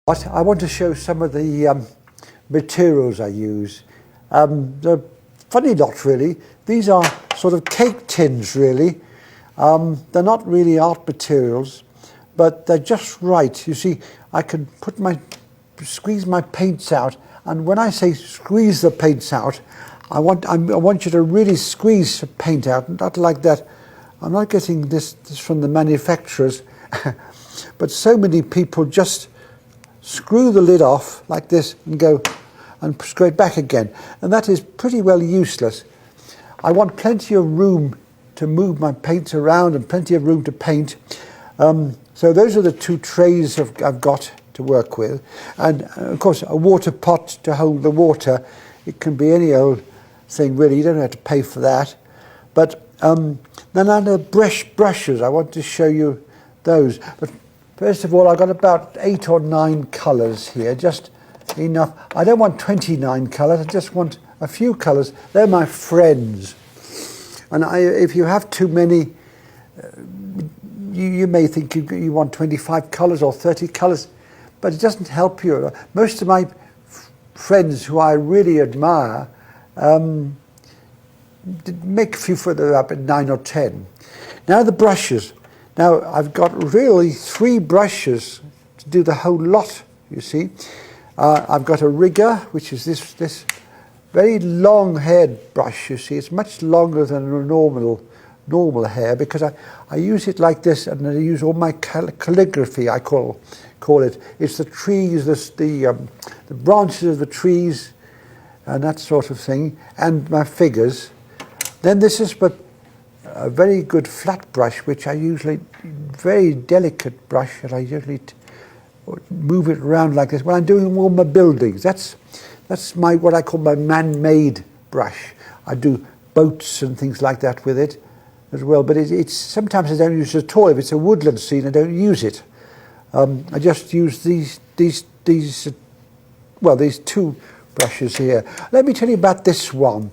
But I want to show some of the materials I use. They're funny lot really. These are sort of cake tins really. They're not really art materials, but they're just right. You see, I can squeeze my paints out, and when I say squeeze the paints out, I want you to really squeeze the paint out, not like that. I'm not getting this from the manufacturers, but so many people just screw the lid off like this and go and screw it back again, and that is pretty well useless. I want plenty of room to move my paints around and plenty of room to paint. So those are the two trays I've got to work with, and of course a water pot to hold the water. It can be any old thing really, you don't have to pay for that. But then under brushes, I want to show you those. But first of all, I've got about 8 or 9 colours here, just enough. I don't want 29 colours, I just want a few colours. They're my friends. And if you have too many, you may think you want 25 colours or 30 colours, but it doesn't help you. Most of my friends who I really admire make a few further up at 9 or 10. Now the brushes. Now I've got really 3 brushes to do the whole lot, you see. I've got a rigger, which is this very long haired brush, you see. It's much longer than a normal hair, because I use it like this, and I use all my calligraphy, I call it. It's the trees, the branches of the trees, and that sort of thing, and my figures. Then this is a very good flat brush, which I usually, very delicate brush, and I usually move it around like this when I'm doing all my buildings. That's what I call my man-made brush. I do boats and things like that with it as well, but it's sometimes I don't use it at all. If it's a woodland scene, I don't use it. I just use these 2 brushes here. Let me tell you about this one.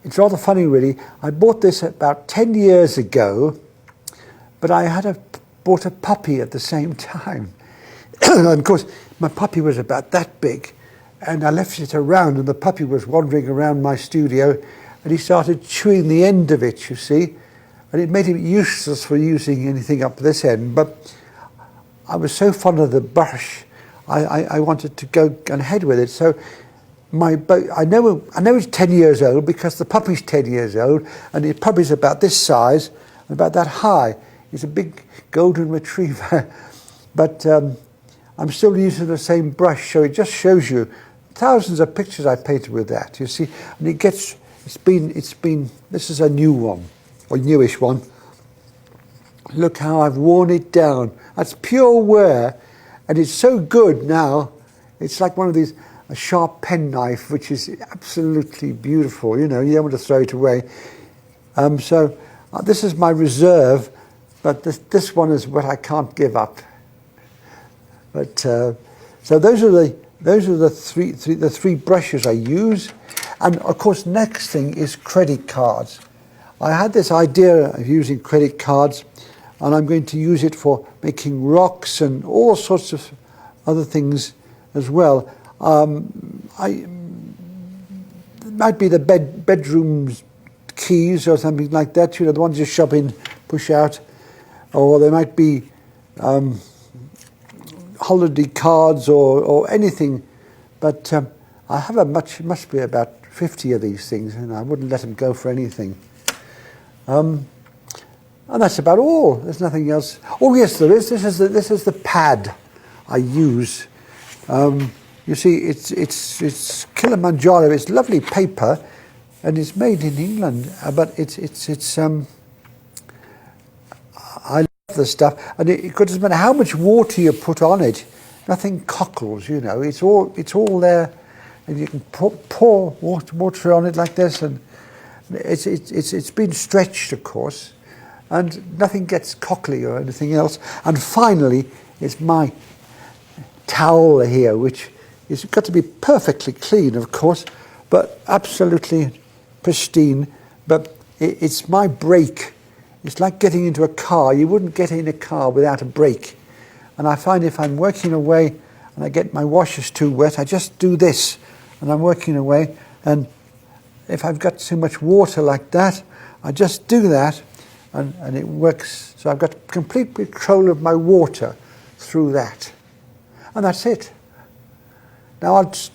It's rather funny really. I bought this about 10 years ago, but I bought a puppy at the same time. And of course, my puppy was about that big, and I left it around, and the puppy was wandering around my studio, and he started chewing the end of it, you see, and it made him useless for using anything up this end. But I was so fond of the brush, I wanted to go ahead with it. So I know it's 10 years old because the puppy's 10 years old, and the puppy's about this size and about that high. He's a big golden retriever. But I'm still using the same brush, so it just shows you thousands of pictures I painted with that, you see. And this is a new one, or newish one. Look how I've worn it down. That's pure wear, and it's so good now. It's like one of these, a sharp penknife, which is absolutely beautiful, you know, you don't want to throw it away. So this is my reserve, but this one is what I can't give up. But so those are the three brushes I use, and of course next thing is credit cards. I had this idea of using credit cards, and I'm going to use it for making rocks and all sorts of other things as well. It might be the bedroom keys or something like that, you know, the ones you shove in, push out, or there might be holiday cards or anything, but I have must be about 50 of these things, and I wouldn't let them go for anything. And that's about all. There's nothing else. Oh yes, there is. This is the pad I use. You see, it's Kilimanjaro. It's lovely paper, and it's made in England. But I love the stuff, and it doesn't matter how much water you put on it. Nothing cockles. You know, it's all there, and you can pour water on it like this, and it's been stretched, of course, and nothing gets cockly or anything else. And finally, it's my towel here, which is got to be perfectly clean, of course, but absolutely pristine. But it's my break It's like getting into a car. You wouldn't get in a car without a brake. And I find if I'm working away and I get my washers too wet, I just do this. And I'm working away, and if I've got too much water like that, I just do that, and it works. So I've got complete control of my water through that. And that's it. Now I'll stop.